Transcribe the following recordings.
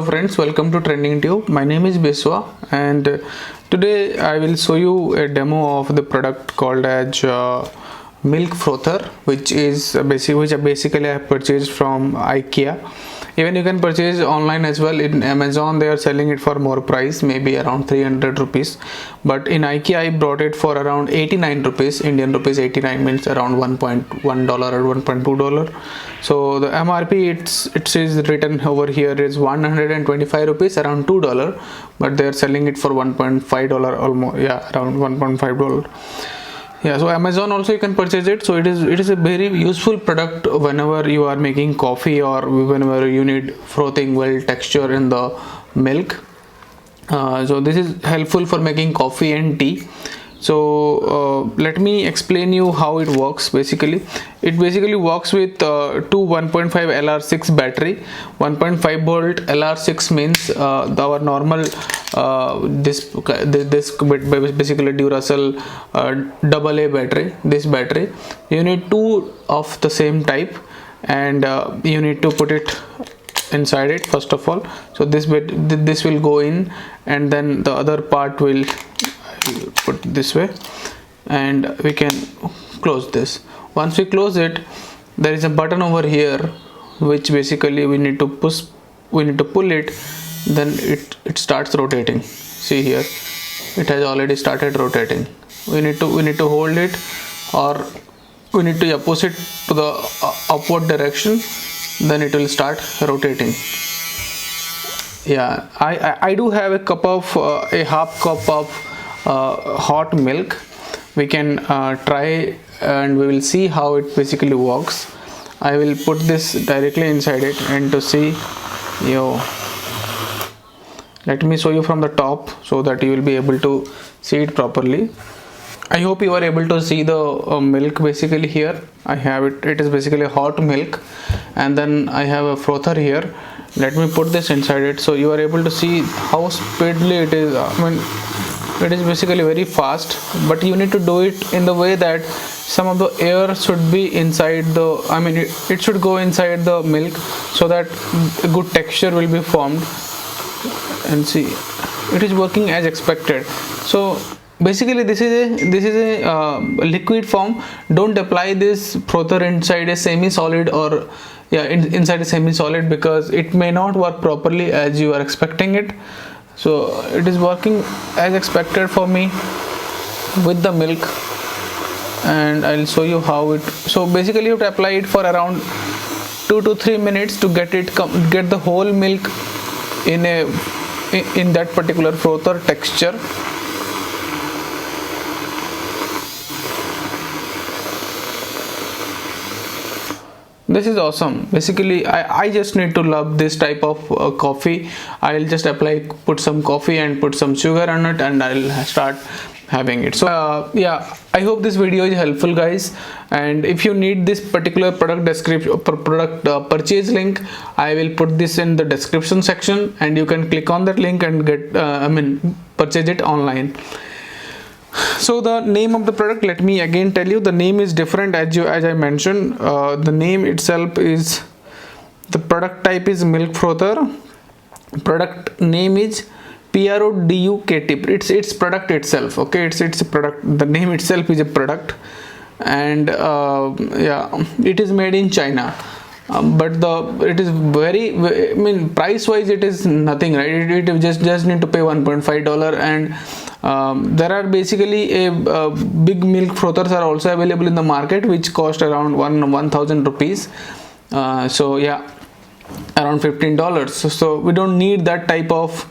Friends, welcome to Trending Tube. My name is Beswa, and today I will show you a demo of the product called as Milk Frother, which basically I have purchased from Ikea. Even you can purchase online as well. In Amazon they are selling it for more price, maybe around 300 rupees, but in Ikea I brought it for around 89 rupees. Indian rupees 89 means around $1.1 or $1.2. So the MRP it is written over here is 125 rupees, around $2, but they are selling it for $1.5 almost, yeah, around $1.5. Yeah, so Amazon also you can purchase it. So it is a very useful product whenever you are making coffee or whenever you need frothing well texture in the milk. So this is helpful for making coffee and tea. So let me explain you how it works. Basically it works with two 1.5 LR6 battery. 1.5 volt LR6 means our normal this basically Duracell AA battery. This battery you need two of the same type, and you need to put it inside it first of all. So this will go in, and then the other part will put this way, and we can close this. Once we close it, there is a button over here which basically we need to pull it, then it starts rotating. See here, it has already started rotating. We need to hold it, or we need to push it to the upward direction, then it will start rotating. Yeah, I do have a half cup of hot milk. We can try and we will see how it basically works. I will put this directly inside it, and to see, let me show you from the top so that you will be able to see it properly. I hope you are able to see the milk. Basically here I have it is basically hot milk, and then I have a frother here. Let me put this inside it so you are able to see how speedily it is. It is basically very fast, but you need to do it in the way that some of the air should be inside it should go inside the milk, so that a good texture will be formed. And see, it is working as expected. So basically this is a liquid form. Don't apply this frother inside a semi-solid, or inside a semi-solid, because it may not work properly as you are expecting it. So it is working as expected for me with the milk, and I'll show you how it. So basically you have to apply it for around 2 to 3 minutes to get the whole milk in that particular frother texture. This is awesome. Basically I just need to love this type of coffee. I'll just put some coffee and put some sugar on it, and I'll start having it. So yeah, I hope this video is helpful, guys. And if you need this particular product description, purchase link, I will put this in the description section, and you can click on that link and get purchase it online. So the name of the product, let me again tell you, the name is different as I mentioned. The name itself is, the product type is Milk Frother. Product name is PRODUKT. It's product itself. Okay, it's a product. The name itself is a product, and it is made in China. But it is very, price wise it is nothing, right? It just need to pay $1.5, and there are basically a big milk frothers are also available in the market, which cost around 1,000 rupees. So yeah, around $15. So we don't need that type of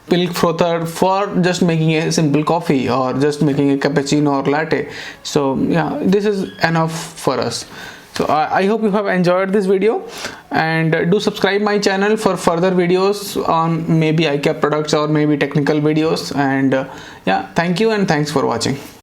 milk frother for just making a simple coffee or just making a cappuccino or latte. So yeah, this is enough for us. So I hope you have enjoyed this video, and do subscribe my channel for further videos on maybe IKEA products or maybe technical videos. And yeah, thank you and thanks for watching.